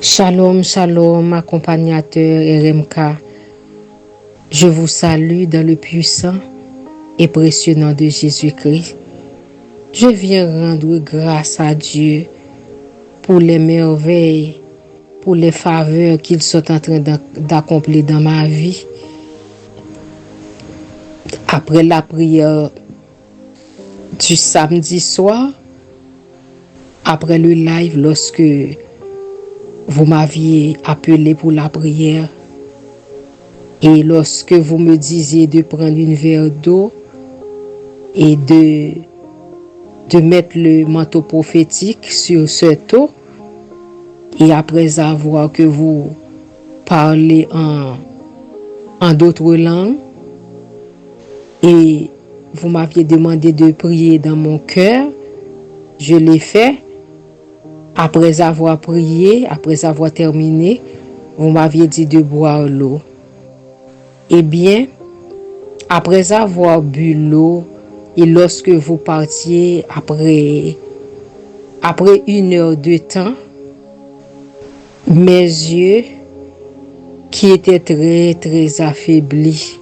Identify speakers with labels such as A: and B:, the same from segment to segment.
A: Shalom, shalom, accompagnateur RMK. Je vous salue dans le puissant et précieux nom de Jésus-Christ. Je viens rendre grâce à Dieu pour les merveilles, pour les faveurs qu'ils sont en train d'accomplir dans ma vie. Après la prière du samedi soir, après le live, lorsque vous m'aviez appelé pour la prière, et lorsque vous me disiez de prendre une verre d'eau et de mettre le manteau prophétique sur cette eau, et après avoir que vous parlez en d'autres langues, et vous m'aviez demandé de prier dans mon cœur, je l'ai fait. Après avoir prié, après avoir terminé, vous m'aviez dit de boire l'eau. Eh bien, après avoir bu l'eau, et lorsque vous partiez après 1 heure de temps, mes yeux, qui étaient très très affaiblis,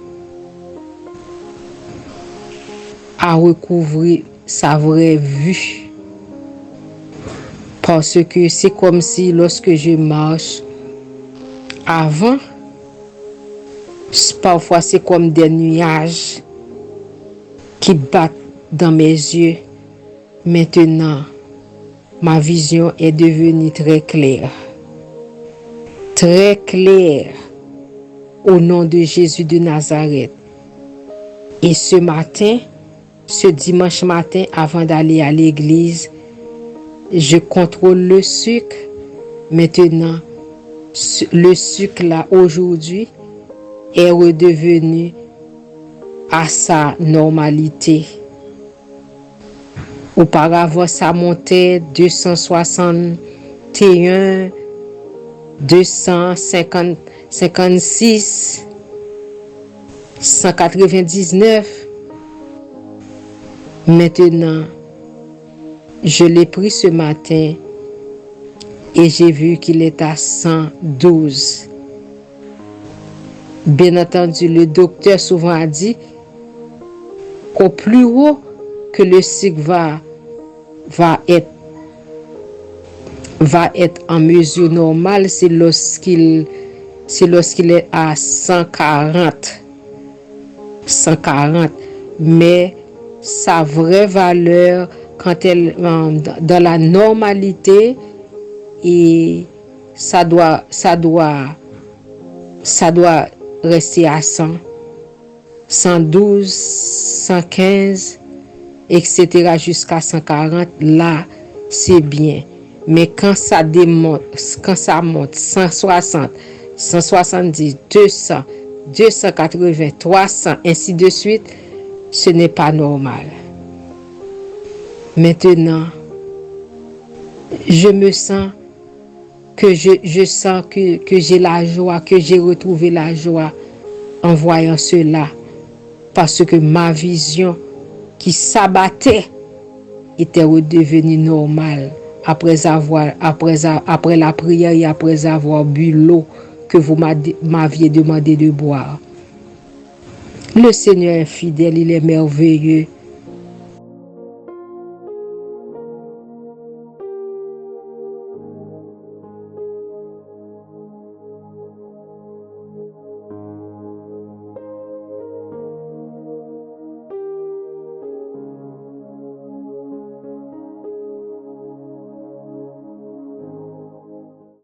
A: a recouvré sa vraie vue. Parce que c'est comme si lorsque je marche, avant, parfois c'est comme des nuages qui battent dans mes yeux. Maintenant, ma vision est devenue très claire. Très claire au nom de Jésus de Nazareth. Et ce matin, ce dimanche matin, avant d'aller à l'église, je contrôle le sucre. Maintenant, le sucre là aujourd'hui est redevenu à sa normalité. Auparavant, ça montait 261, 250, 56, 199. Maintenant, je l'ai pris ce matin et j'ai vu qu'il est à 112. Bien entendu, le docteur souvent a dit qu'au plus haut que le sucre va être en mesure normale, c'est lorsqu'il est à 140. 140. Mais sa vraie valeur, quand elle dans la normalité, et ça doit rester à 100, 112, 115, etc. jusqu'à 140. Là, c'est bien. Mais quand ça monte 160, 170, 200, 280, 300, ainsi de suite, ce n'est pas normal. Maintenant, je me sens que j'ai la joie, que j'ai retrouvé la joie en voyant cela, parce que ma vision qui s'abattait était redevenue normale après la prière et après avoir bu l'eau que vous m'aviez demandé de boire. Le Seigneur est fidèle, il est merveilleux.